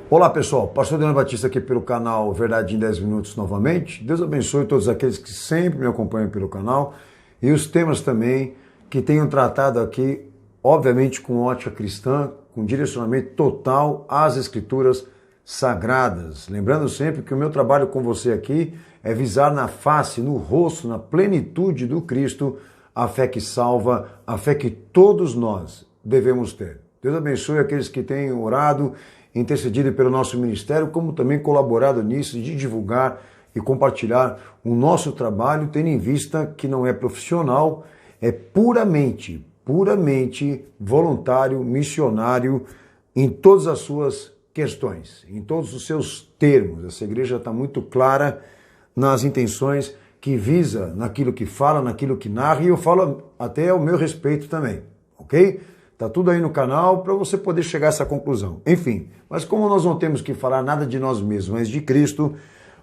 Olá pessoal, Pastor Daniel Batista aqui pelo canal Verdade em 10 Minutos novamente. Deus abençoe todos aqueles que sempre me acompanham pelo canal e os temas também que tenho tratado aqui, obviamente com ótica cristã, com direcionamento total às Escrituras Sagradas. Lembrando sempre que o meu trabalho com você aqui é visar na face, no rosto, na plenitude do Cristo, a fé que salva, a fé que todos nós devemos ter. Deus abençoe aqueles que têm orado, intercedido pelo nosso ministério, como também colaborado nisso de divulgar e compartilhar o nosso trabalho, tendo em vista que não é profissional, é puramente voluntário, missionário em todas as suas questões, em todos os seus termos. Essa igreja está muito clara nas intenções que visa, naquilo que fala, naquilo que narra, e eu falo até ao meu respeito também, ok? Tá tudo aí no canal para você poder chegar a essa conclusão. Enfim, mas como nós não temos que falar nada de nós mesmos, mas de Cristo,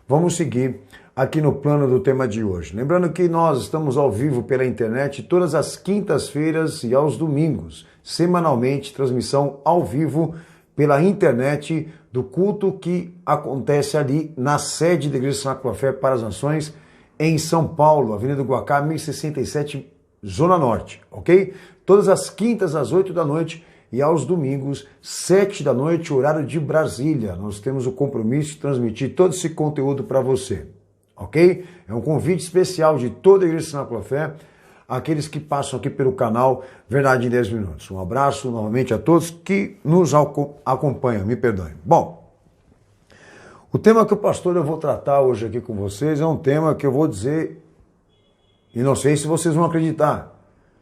vamos seguir aqui no plano do tema de hoje. Lembrando que nós estamos ao vivo pela internet todas as quintas-feiras e aos domingos, semanalmente, transmissão ao vivo pela internet do culto que acontece ali na sede da Igreja Sacra Fé para as Nações, em São Paulo, Avenida do Guacá, 1067, Zona Norte, ok? Todas as quintas às 8 da noite e aos domingos, 7 da noite, horário de Brasília. Nós temos o compromisso de transmitir todo esse conteúdo para você, ok? É um convite especial de toda a Igreja Sacra Fé, aqueles que passam aqui pelo canal Verdade em 10 Minutos. Um abraço novamente a todos que nos acompanham, me perdoem. Bom, o tema que o pastor eu vou tratar hoje aqui com vocês é um tema que eu vou dizer, e não sei se vocês vão acreditar,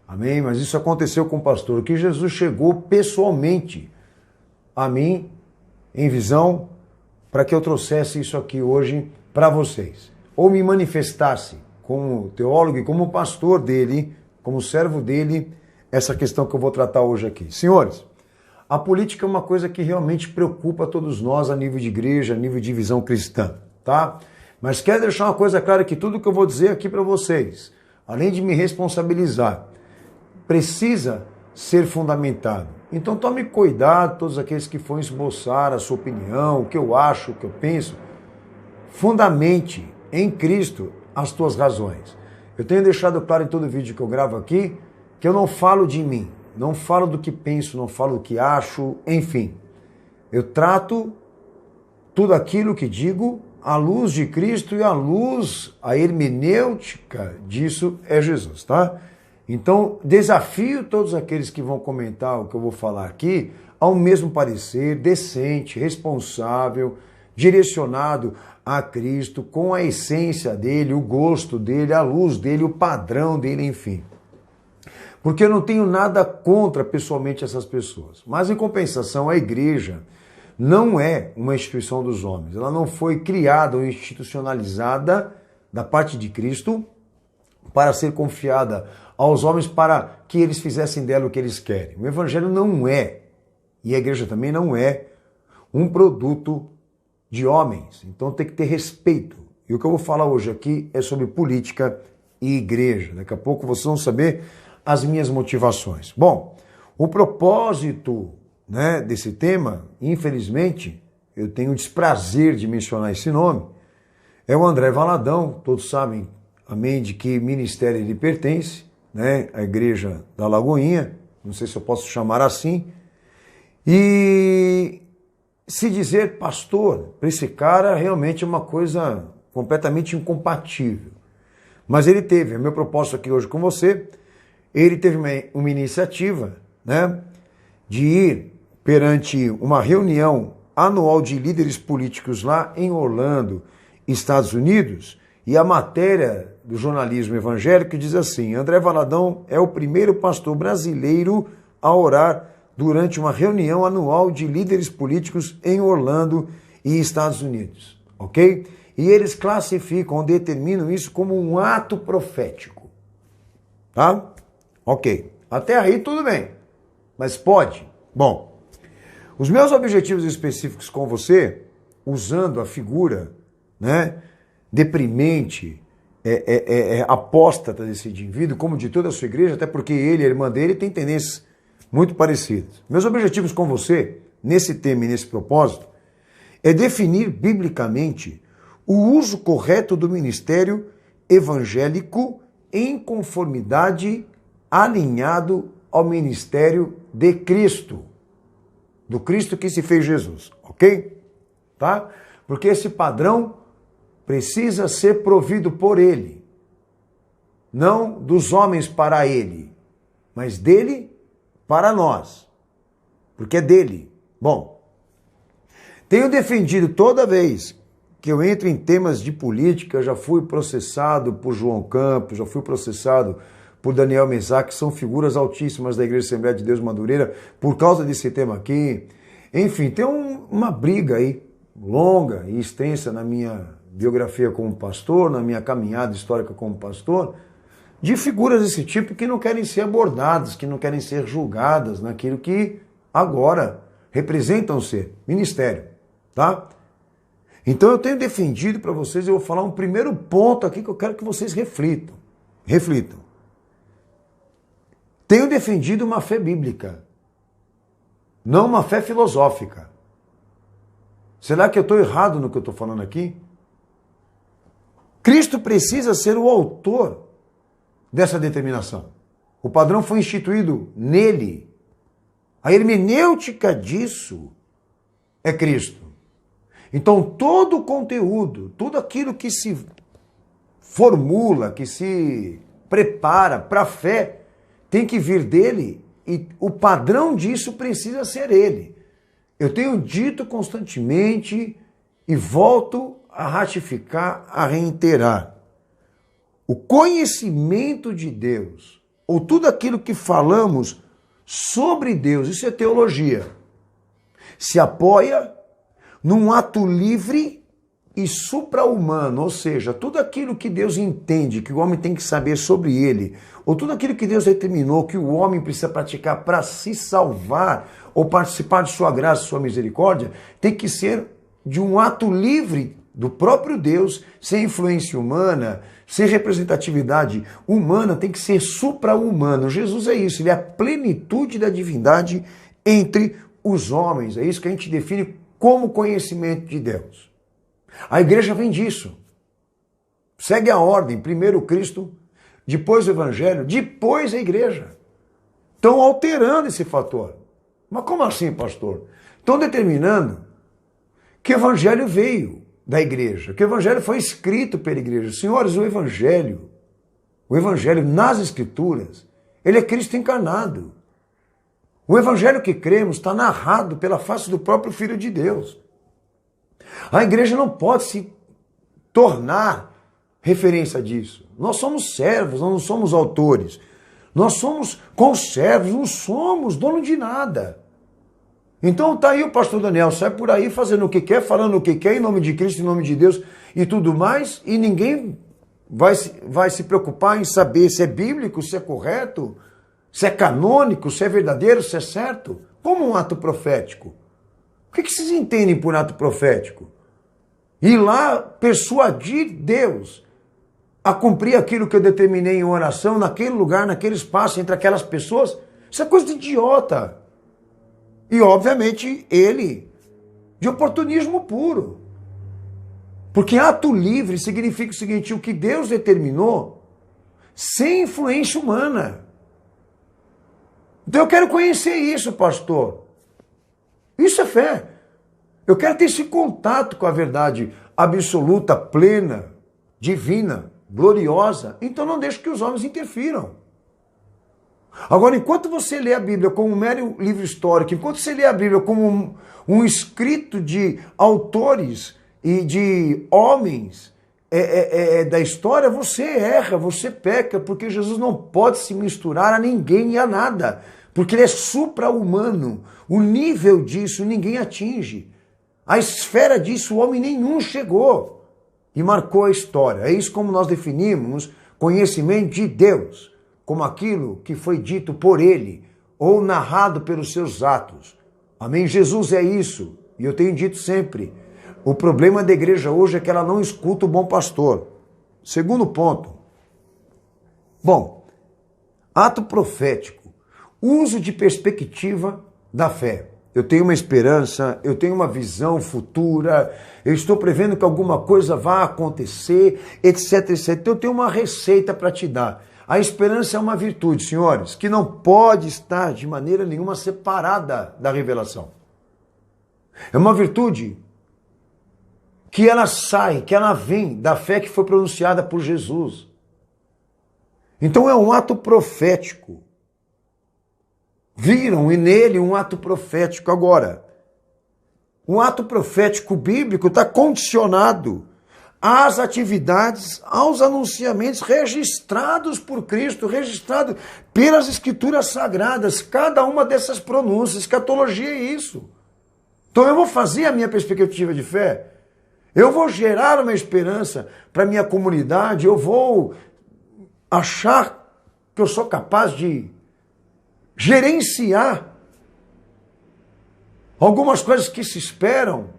amém? Mas isso aconteceu com o pastor, que Jesus chegou pessoalmente a mim, em visão, para que eu trouxesse isso aqui hoje para vocês. Ou me manifestasse como teólogo e como pastor dele, como servo dele, essa questão que eu vou tratar hoje aqui. Senhores, a política é uma coisa que realmente preocupa todos nós a nível de igreja, a nível de visão cristã, tá? Mas quero deixar uma coisa clara, que tudo que eu vou dizer aqui para vocês, além de me responsabilizar, precisa ser fundamentado. Então tome cuidado, todos aqueles que forem esboçar a sua opinião, o que eu acho, o que eu penso, fundamente em Cristo as tuas razões. Eu tenho deixado claro em todo vídeo que eu gravo aqui, que eu não falo de mim, não falo do que penso, não falo do que acho, enfim. Eu trato tudo aquilo que digo à luz de Cristo e à luz, a hermenêutica disso é Jesus, tá? Então, desafio todos aqueles que vão comentar o que eu vou falar aqui ao mesmo parecer, decente, responsável, direcionado a Cristo, com a essência dele, o gosto dele, a luz dele, o padrão dele, enfim. Porque eu não tenho nada contra pessoalmente essas pessoas. Mas, em compensação, a igreja não é uma instituição dos homens. Ela não foi criada ou institucionalizada da parte de Cristo para ser confiada aos homens para que eles fizessem dela o que eles querem. O evangelho não é, e a igreja também não é, um produto de homens. Então tem que ter respeito. E o que eu vou falar hoje aqui é sobre política e igreja. Daqui a pouco vocês vão saber as minhas motivações. Bom, o propósito, desse tema, infelizmente, eu tenho o desprazer de mencionar esse nome, é o André Valadão. Todos sabem, amém, de que ministério ele pertence, a igreja da Lagoinha, não sei se eu posso chamar assim, e se dizer pastor para esse cara realmente é uma coisa completamente incompatível. Mas ele teve, é meu propósito aqui hoje com você, ele teve uma iniciativa, de ir perante uma reunião anual de líderes políticos lá em Orlando, Estados Unidos, e a matéria do jornalismo evangélico diz assim: André Valadão é o primeiro pastor brasileiro a orar durante uma reunião anual de líderes políticos em Orlando e Estados Unidos, ok? E eles classificam, determinam isso como um ato profético, tá? Ok, até aí tudo bem, mas pode? Bom, os meus objetivos específicos com você, usando a figura, deprimente, apóstata desse indivíduo, como de toda a sua igreja, até porque ele e a irmã dele têm tendências muito parecidas. Meus objetivos com você, nesse tema e nesse propósito, é definir biblicamente o uso correto do ministério evangélico em conformidade alinhado ao ministério de Cristo, do Cristo que se fez Jesus, ok? Tá? Porque esse padrão precisa ser provido por ele, não dos homens para ele, mas dele para nós, porque é dele. Bom, tenho defendido toda vez que eu entro em temas de política, já fui processado por João Campos, já fui processado por Daniel Mesac, que são figuras altíssimas da Igreja Assembleia de Deus Madureira, por causa desse tema aqui. Enfim, tem uma briga aí, longa e extensa na minha biografia como pastor, na minha caminhada histórica como pastor, de figuras desse tipo que não querem ser abordadas, que não querem ser julgadas naquilo que agora representam ser ministério, tá? Então eu tenho defendido para vocês, eu vou falar um primeiro ponto aqui que eu quero que vocês reflitam. Reflitam. Tenho defendido uma fé bíblica, não uma fé filosófica. Será que eu estou errado no que eu estou falando aqui? Cristo precisa ser o autor dessa determinação. O padrão foi instituído nele. A hermenêutica disso é Cristo. Então todo o conteúdo, tudo aquilo que se formula, que se prepara para a fé, tem que vir dele e o padrão disso precisa ser ele. Eu tenho dito constantemente e volto a ratificar, a reiterar. O conhecimento de Deus, ou tudo aquilo que falamos sobre Deus, isso é teologia, se apoia num ato livre e supra-humano, ou seja, tudo aquilo que Deus entende que o homem tem que saber sobre ele, ou tudo aquilo que Deus determinou que o homem precisa praticar para se salvar ou participar de sua graça, sua misericórdia, tem que ser de um ato livre do próprio Deus, sem influência humana, sem representatividade humana, tem que ser supra-humano. Jesus é isso, ele é a plenitude da divindade entre os homens. É isso que a gente define como conhecimento de Deus. A igreja vem disso. Segue a ordem, primeiro Cristo, depois o Evangelho, depois a igreja. Estão alterando esse fator. Mas como assim, pastor? Estão determinando que o Evangelho veio da igreja, que o Evangelho foi escrito pela igreja. Senhores, o Evangelho nas Escrituras, ele é Cristo encarnado. O Evangelho que cremos está narrado pela face do próprio Filho de Deus. A igreja não pode se tornar referência disso. Nós somos servos, nós não somos autores. Nós somos conservos, não somos dono de nada. Então tá aí o pastor Daniel, sai por aí fazendo o que quer, falando o que quer, em nome de Cristo, em nome de Deus e tudo mais, e ninguém vai se preocupar em saber se é bíblico, se é correto, se é canônico, se é verdadeiro, se é certo. Como um ato profético. O que vocês entendem por ato profético? Ir lá persuadir Deus a cumprir aquilo que eu determinei em oração, naquele lugar, naquele espaço, entre aquelas pessoas? Isso é coisa de idiota. E, obviamente, ele, de oportunismo puro. Porque ato livre significa o seguinte, o que Deus determinou, sem influência humana. Então eu quero conhecer isso, pastor. Isso é fé. Eu quero ter esse contato com a verdade absoluta, plena, divina, gloriosa. Então não deixe que os homens interfiram. Agora, enquanto você lê a Bíblia como um mero livro histórico, enquanto você lê a Bíblia como um escrito de autores e de homens da história, você erra, você peca, porque Jesus não pode se misturar a ninguém e a nada, porque ele é supra-humano. O nível disso ninguém atinge. A esfera disso o homem nenhum chegou e marcou a história. É isso como nós definimos conhecimento de Deus, como aquilo que foi dito por ele ou narrado pelos seus atos. Amém? Jesus é isso. E eu tenho dito sempre, o problema da igreja hoje é que ela não escuta o bom pastor. Segundo ponto. Bom, ato profético. Uso de perspectiva da fé. eu tenho uma esperança, eu tenho uma visão futura, eu estou prevendo que alguma coisa vai acontecer, etc, etc. Eu tenho uma receita para te dar. A esperança é uma virtude, senhores, que não pode estar de maneira nenhuma separada da revelação. É uma virtude que ela sai, que ela vem da fé que foi pronunciada por Jesus. Então é um ato profético. Viram e nele um ato profético. Agora, um ato profético bíblico está condicionado às atividades, aos anunciamentos registrados por Cristo, registrados pelas Escrituras Sagradas. Cada uma dessas pronúncias, escatologia é isso. Então eu vou fazer a minha perspectiva de fé, eu vou gerar uma esperança para a minha comunidade, eu vou achar que eu sou capaz de gerenciar algumas coisas que se esperam,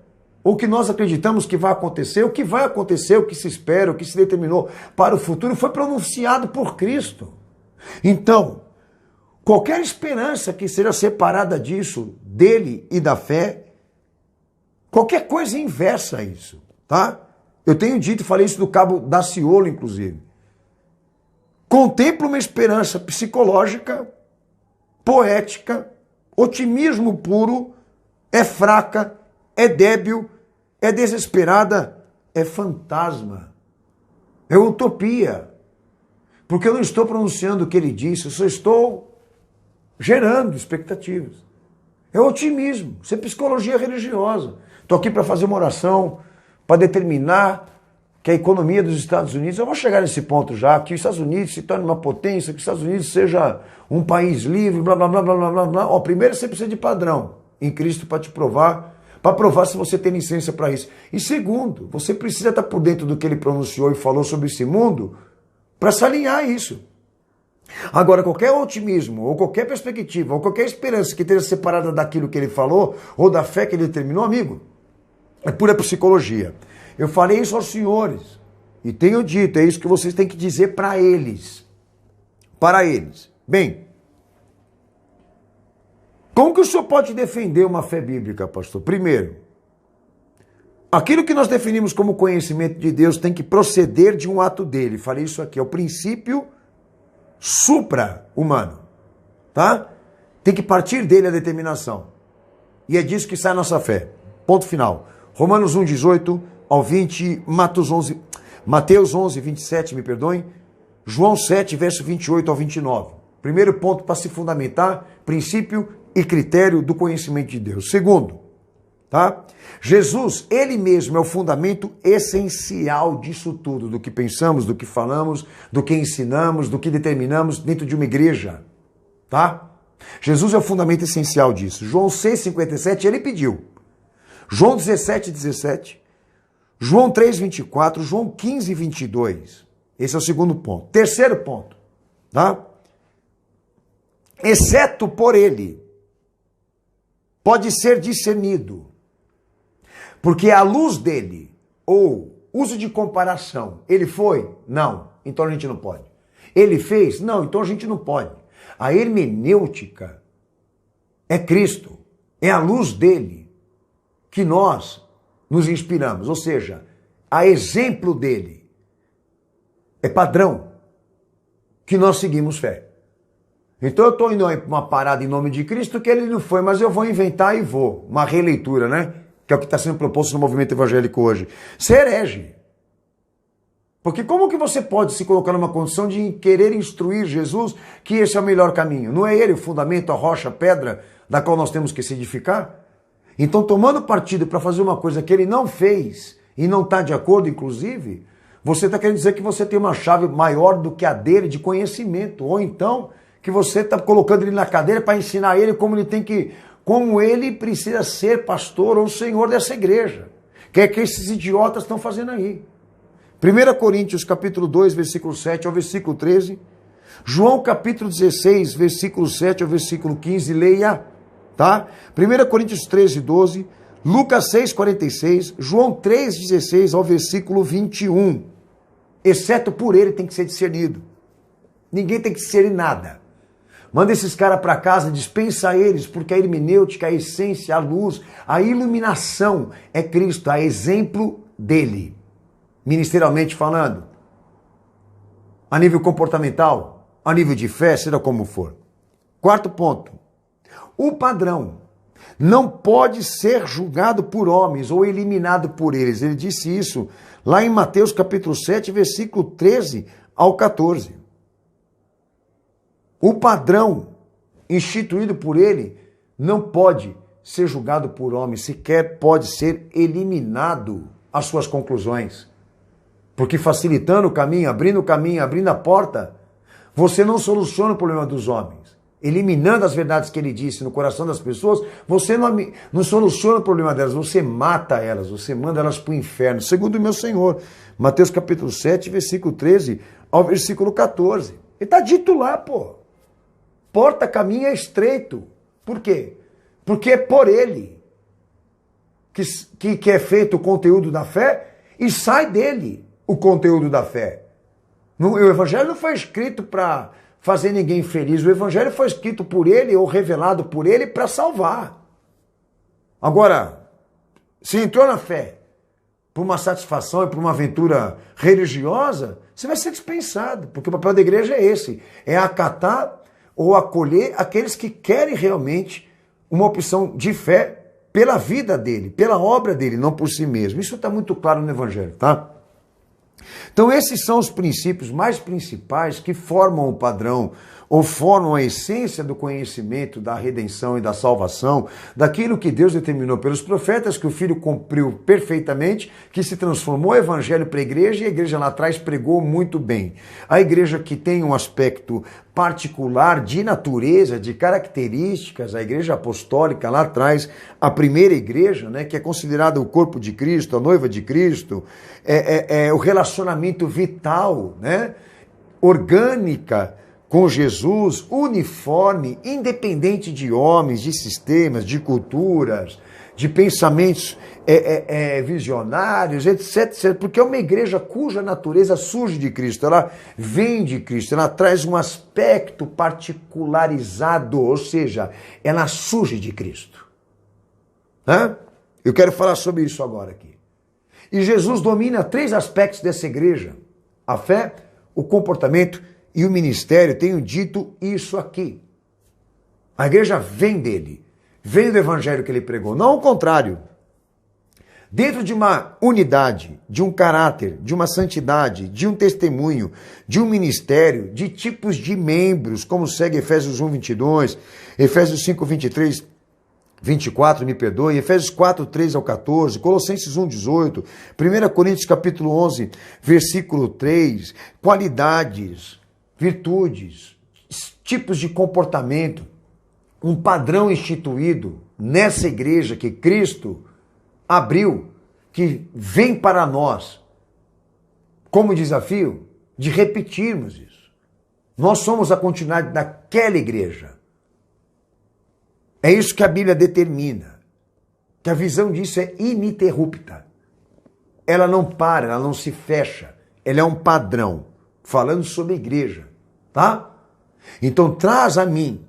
ou que nós acreditamos que vai acontecer, o que vai acontecer, o que se espera, o que se determinou para o futuro, foi pronunciado por Cristo. Então, qualquer esperança que seja separada disso, dele e da fé, qualquer coisa inversa a isso, tá? Eu tenho dito e falei isso do Cabo Daciolo, inclusive. Contempla uma esperança psicológica, poética, otimismo puro, é fraca, é débil, é desesperada, é fantasma, é utopia. Porque eu não estou pronunciando o que ele disse, eu só estou gerando expectativas. É otimismo, isso é psicologia religiosa. Estou aqui para fazer uma oração, para determinar que a economia dos Estados Unidos, eu vou chegar nesse ponto já, que os Estados Unidos se torne uma potência, que os Estados Unidos seja um país livre, blá, blá, blá, blá, blá, blá, blá. Ó, primeiro você precisa de padrão em Cristo para te provar, para provar se você tem licença para isso. E segundo, você precisa estar por dentro do que ele pronunciou e falou sobre esse mundo para se alinhar a isso. Agora, qualquer otimismo, ou qualquer perspectiva, ou qualquer esperança que esteja separada daquilo que ele falou, ou da fé que ele determinou, amigo, é pura psicologia. Eu falei isso aos senhores, e tenho dito, é isso que vocês têm que dizer para eles. Para eles. Bem, como que o senhor pode defender uma fé bíblica, pastor? Primeiro, aquilo que nós definimos como conhecimento de Deus tem que proceder de um ato dele. Falei isso aqui, é o princípio supra-humano, tá? Tem que partir dele a determinação. E é disso que sai a nossa fé. Ponto final. Romanos 1, 18 ao 20, Mateus 11, 27, me perdoem, João 7, verso 28 ao 29. Primeiro ponto para se fundamentar, princípio e critério do conhecimento de Deus. Segundo, tá? Jesus, ele mesmo é o fundamento essencial disso tudo, do que pensamos, do que falamos, do que ensinamos, do que determinamos dentro de uma igreja, tá? Jesus é o fundamento essencial disso. João 6,57, ele pediu. João 17, 17, João 3, 24, João 15, 22. Esse é o segundo ponto. Terceiro ponto, tá? Exceto por ele, pode ser discernido. Porque a luz dele, ou uso de comparação, ele foi? Não, então a gente não pode. Ele fez? Não, então a gente não pode. A hermenêutica é Cristo, é a luz dele que nós nos inspiramos, ou seja, a exemplo dele, é padrão que nós seguimos fé. Então eu estou indo para uma parada em nome de Cristo que ele não foi, mas eu vou inventar e vou. Uma releitura, né? Que é o que está sendo proposto no movimento evangélico hoje. Você herege. Porque como que você pode se colocar numa condição de querer instruir Jesus que esse é o melhor caminho? Não é ele o fundamento, a rocha, a pedra da qual nós temos que se edificar? Então, tomando partido para fazer uma coisa que ele não fez e não está de acordo, inclusive, você está querendo dizer que você tem uma chave maior do que a dele de conhecimento. Ou então, que você está colocando ele na cadeira para ensinar ele como ele precisa ser pastor ou senhor dessa igreja. Que é que esses idiotas estão fazendo aí. 1 Coríntios capítulo 2, versículo 7 ao versículo 13. João capítulo 16, versículo 7 ao versículo 15, leia, tá? 1 Coríntios 13, 12, Lucas 6, 46, João 3, 16 ao versículo 21. Exceto por ele tem que ser discernido. Ninguém tem que discernir nada. Manda esses caras para casa, dispensa eles, porque a hermenêutica, a essência, a luz, a iluminação é Cristo, a exemplo dele. Ministerialmente falando, a nível comportamental, a nível de fé, seja como for. Quarto ponto. O padrão não pode ser julgado por homens ou eliminado por eles. Ele disse isso lá em Mateus capítulo 7, versículo 13 ao 14. O padrão instituído por ele não pode ser julgado por homens, sequer pode ser eliminado as suas conclusões. Porque facilitando o caminho, abrindo a porta, você não soluciona o problema dos homens. Eliminando as verdades que ele disse no coração das pessoas, você não soluciona o problema delas, você mata elas, você manda elas para o inferno. Segundo o meu Senhor, Mateus capítulo 7, versículo 13 ao versículo 14. Ele está dito lá, pô. Porta, caminho é estreito. Por quê? Porque é por ele que é feito o conteúdo da fé e sai dele o conteúdo da fé. O evangelho não foi escrito para fazer ninguém feliz. O evangelho foi escrito por ele ou revelado por ele para salvar. Agora, se entrou na fé por uma satisfação e por uma aventura religiosa, você vai ser dispensado, porque o papel da igreja é esse, é acatar ou acolher aqueles que querem realmente uma opção de fé pela vida dele, pela obra dele, não por si mesmo. Isso está muito claro no evangelho, tá? Então esses são os princípios mais principais que formam o padrão ou formam a essência do conhecimento da redenção e da salvação, daquilo que Deus determinou pelos profetas, que o Filho cumpriu perfeitamente, que se transformou o evangelho para a igreja e a igreja lá atrás pregou muito bem. A igreja que tem um aspecto particular de natureza, de características, a igreja apostólica lá atrás, a primeira igreja, né, que é considerada o corpo de Cristo, a noiva de Cristo, o relacionamento vital, né, orgânica com Jesus, uniforme, independente de homens, de sistemas, de culturas, de pensamentos visionários, etc. Porque é uma igreja cuja natureza surge de Cristo, ela vem de Cristo, ela traz um aspecto particularizado, ou seja, ela surge de Cristo. Eu quero falar sobre isso agora aqui. E Jesus domina 3 aspectos dessa igreja: a fé, o comportamento e o ministério. Tenho dito isso aqui. A igreja vem dele, vem do evangelho que ele pregou, não ao contrário. Dentro de uma unidade, de um caráter, de uma santidade, de um testemunho, de um ministério, de tipos de membros, como segue Efésios 1, 22, Efésios 5, 23, 24, me perdoe, Efésios 4, 3 ao 14, Colossenses 1, 18, 1 Coríntios capítulo 11, versículo 3, qualidades, virtudes, tipos de comportamento, um padrão instituído nessa igreja que Cristo abriu, que vem para nós como desafio de repetirmos isso. Nós somos a continuidade daquela igreja. É isso que a Bíblia determina, que a visão disso é ininterrupta. Ela não para, ela não se fecha, ela é um padrão, falando sobre a igreja, tá? Então traz a mim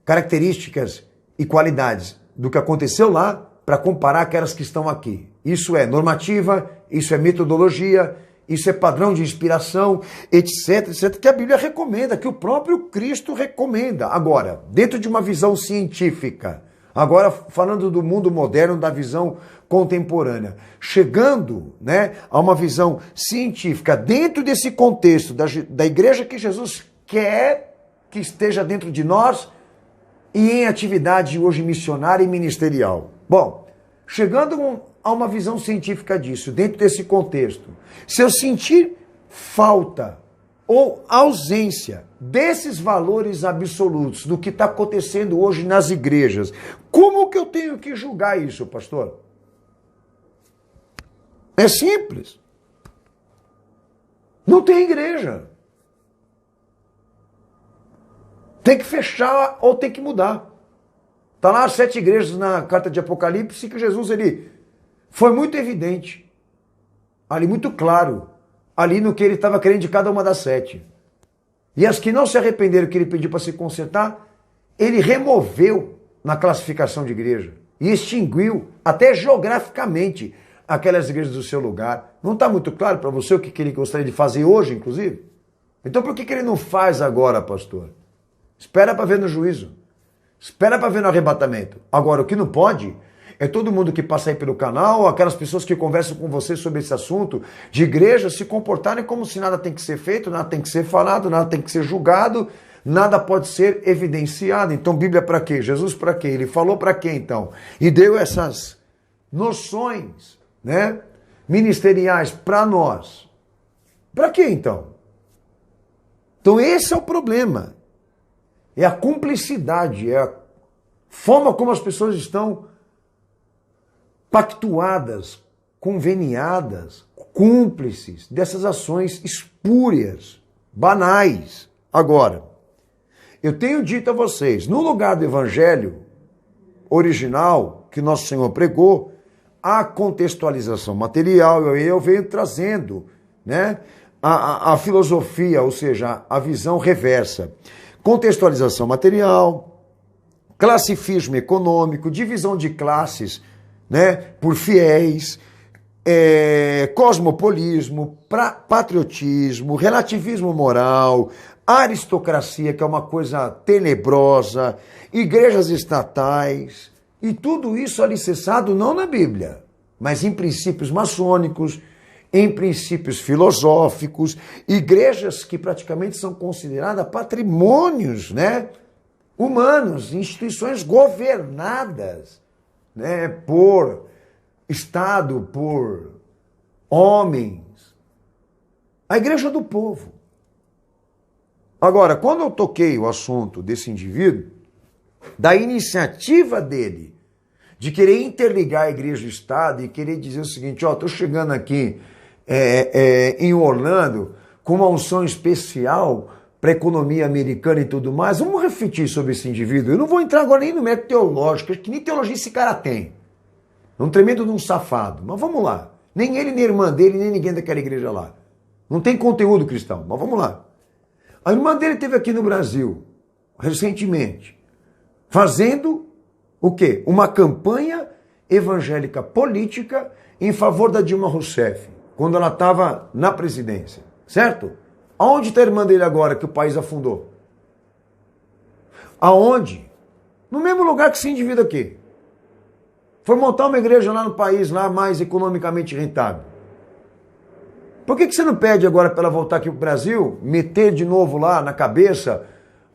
características e qualidades do que aconteceu lá para comparar aquelas que estão aqui. Isso é normativa, isso é metodologia, isso é padrão de inspiração, etc, etc, que a Bíblia recomenda, que o próprio Cristo recomenda. Agora, dentro de uma visão científica, agora falando do mundo moderno, da visão contemporânea, chegando, né, a uma visão científica, dentro desse contexto da igreja que Jesus quer que esteja dentro de nós e em atividade hoje missionária e ministerial. Bom, chegando a uma visão científica disso, dentro desse contexto, se eu sentir falta ou ausência desses valores absolutos do que está acontecendo hoje nas igrejas, como que eu tenho que julgar isso, pastor? É simples. Não tem igreja. Tem que fechar ou tem que mudar. Está lá as 7 igrejas na carta de Apocalipse que Jesus ele foi muito evidente. Ali muito claro. Ali no que ele estava querendo de cada uma das 7. E as que não se arrependeram, que ele pediu para se consertar, ele removeu na classificação de igreja e extinguiu, até geograficamente, aquelas igrejas do seu lugar. Não está muito claro para você o que ele gostaria de fazer hoje, inclusive? Então por que ele não faz agora, pastor? Espera para ver no juízo. Espera para ver no arrebatamento. Agora, o que não pode é todo mundo que passa aí pelo canal, aquelas pessoas que conversam com você sobre esse assunto, de igreja, se comportarem como se nada tem que ser feito, nada tem que ser falado, nada tem que ser julgado, nada pode ser evidenciado. Então, Bíblia para quê? Jesus para quê? Ele falou para quê, então? E deu essas noções, né, ministeriais para nós. Para quê, então? Então, esse é o problema. É a cumplicidade, é a forma como as pessoas estão pactuadas, conveniadas, cúmplices dessas ações espúrias, banais. Agora, eu tenho dito a vocês, no lugar do evangelho original que nosso Senhor pregou, a contextualização material, eu venho trazendo, né, a filosofia, ou seja, a visão reversa. Contextualização material, classifismo econômico, divisão de classes, né, por fiéis, cosmopolismo, patriotismo, relativismo moral, aristocracia, que é uma coisa tenebrosa, igrejas estatais, e tudo isso alicerçado não na Bíblia, mas em princípios maçônicos, em princípios filosóficos, igrejas que praticamente são consideradas patrimônios, né, humanos, instituições governadas, né, por Estado, por homens. A igreja do povo. Agora, quando eu toquei o assunto desse indivíduo, da iniciativa dele de querer interligar a igreja e o Estado e querer dizer o seguinte, estou chegando aqui em Orlando com uma unção especial para a economia americana e tudo mais, vamos refletir sobre esse indivíduo. Eu não vou entrar agora nem no método teológico, que nem teologia esse cara tem. É um tremendo de um safado, mas vamos lá. Nem ele, nem a irmã dele, nem ninguém daquela igreja lá. Não tem conteúdo cristão, mas vamos lá. A irmã dele esteve aqui no Brasil, recentemente, fazendo o quê? Uma campanha evangélica política em favor da Dilma Rousseff, quando ela estava na presidência, certo? Aonde está a irmã dele agora que o país afundou? Aonde? No mesmo lugar que esse indivíduo aqui. Foi montar uma igreja lá no país, lá mais economicamente rentável. Por que você não pede agora para ela voltar aqui para o Brasil, meter de novo lá na cabeça,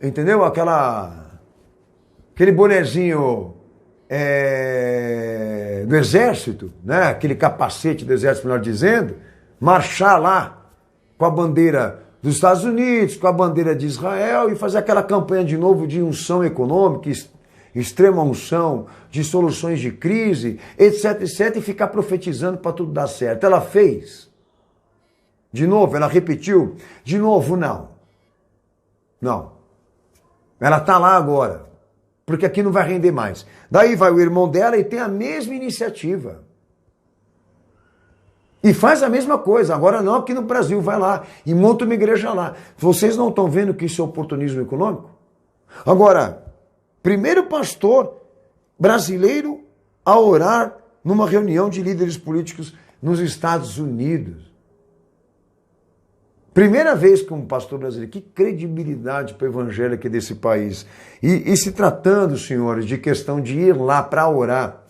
entendeu? Aquele bonezinho do exército, né? Aquele capacete do exército, melhor dizendo, marchar lá com a bandeira dos Estados Unidos, com a bandeira de Israel e fazer aquela campanha de novo de unção econômica, extrema unção, de soluções de crise, etc, etc, e ficar profetizando para tudo dar certo. Ela fez. De novo, ela repetiu. De novo, não. Não. Ela está lá agora. Porque aqui não vai render mais. Daí vai o irmão dela e tem a mesma iniciativa. E faz a mesma coisa. Agora não, aqui no Brasil, vai lá e monta uma igreja lá. Vocês não estão vendo que isso é oportunismo econômico? Agora, primeiro pastor brasileiro a orar numa reunião de líderes políticos nos Estados Unidos. Primeira vez que um pastor brasileiro, que credibilidade para o evangelho aqui desse país. E se tratando, senhores, de questão de ir lá para orar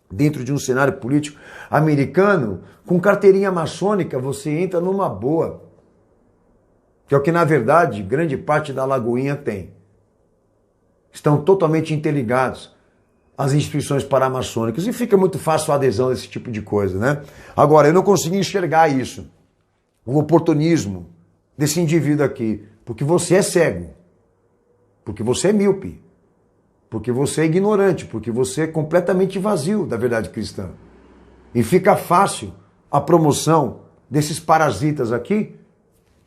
dentro de um cenário político americano, com carteirinha maçônica, você entra numa boa. Que é o que, na verdade, grande parte da Lagoinha tem. Estão totalmente interligados às instituições paramaçônicas. E fica muito fácil a adesão a esse tipo de coisa, né? Agora, eu não consegui enxergar isso. O oportunismo desse indivíduo aqui. Porque você é cego. Porque você é míope. Porque você é ignorante. Porque você é completamente vazio da verdade cristã. E fica fácil a promoção desses parasitas aqui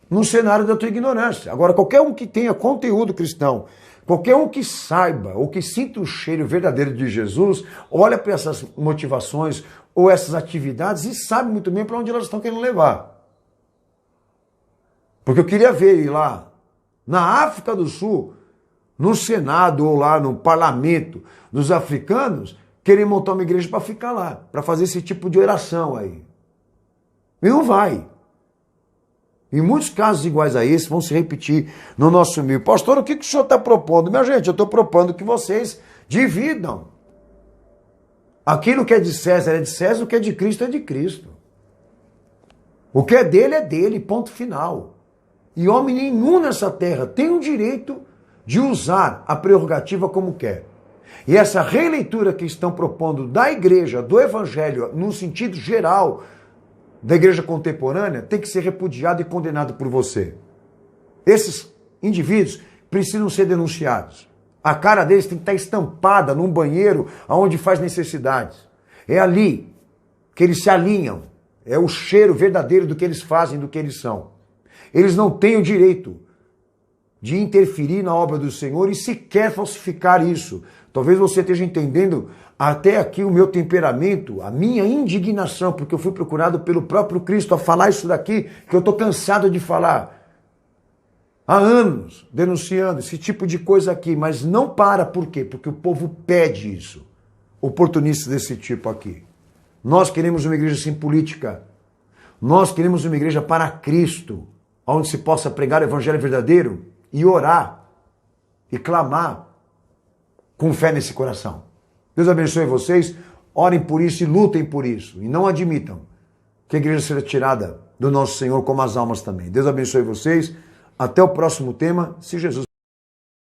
no cenário da tua ignorância. Agora, qualquer um que tenha conteúdo cristão, qualquer um que saiba ou que sinta o cheiro verdadeiro de Jesus, olha para essas motivações ou essas atividades e sabe muito bem para onde elas estão querendo levar. Porque eu queria ver ele lá Na África do Sul, no Senado ou lá no parlamento dos africanos, querem montar uma igreja para ficar lá, para fazer esse tipo de oração aí. E não vai. E muitos casos iguais a esse vão se repetir no nosso meio. Pastor, o que o senhor está propondo? Minha gente, eu estou propondo que vocês dividam. Aquilo que é de César, o que é de Cristo é de Cristo. O que é dele, ponto final. E homem nenhum nessa terra tem o direito de usar a prerrogativa como quer. E essa releitura que estão propondo da igreja, do evangelho, no sentido geral da igreja contemporânea, tem que ser repudiado e condenado por você. Esses indivíduos precisam ser denunciados. A cara deles tem que estar estampada num banheiro onde faz necessidades. É ali que eles se alinham. É o cheiro verdadeiro do que eles fazem, do que eles são. Eles não têm o direito de interferir na obra do Senhor e sequer falsificar isso. Talvez você esteja entendendo até aqui o meu temperamento, a minha indignação, porque eu fui procurado pelo próprio Cristo a falar isso daqui, que eu estou cansado de falar. Há anos denunciando esse tipo de coisa aqui, mas não para. Por quê? Porque o povo pede isso. Oportunistas desse tipo aqui. Nós queremos uma igreja sem política. Nós queremos uma igreja para Cristo, onde se possa pregar o evangelho verdadeiro e orar e clamar com fé nesse coração. Deus abençoe vocês, orem por isso e lutem por isso. E não admitam que a igreja seja tirada do nosso Senhor como as almas também. Deus abençoe vocês. Até o próximo tema, se Jesus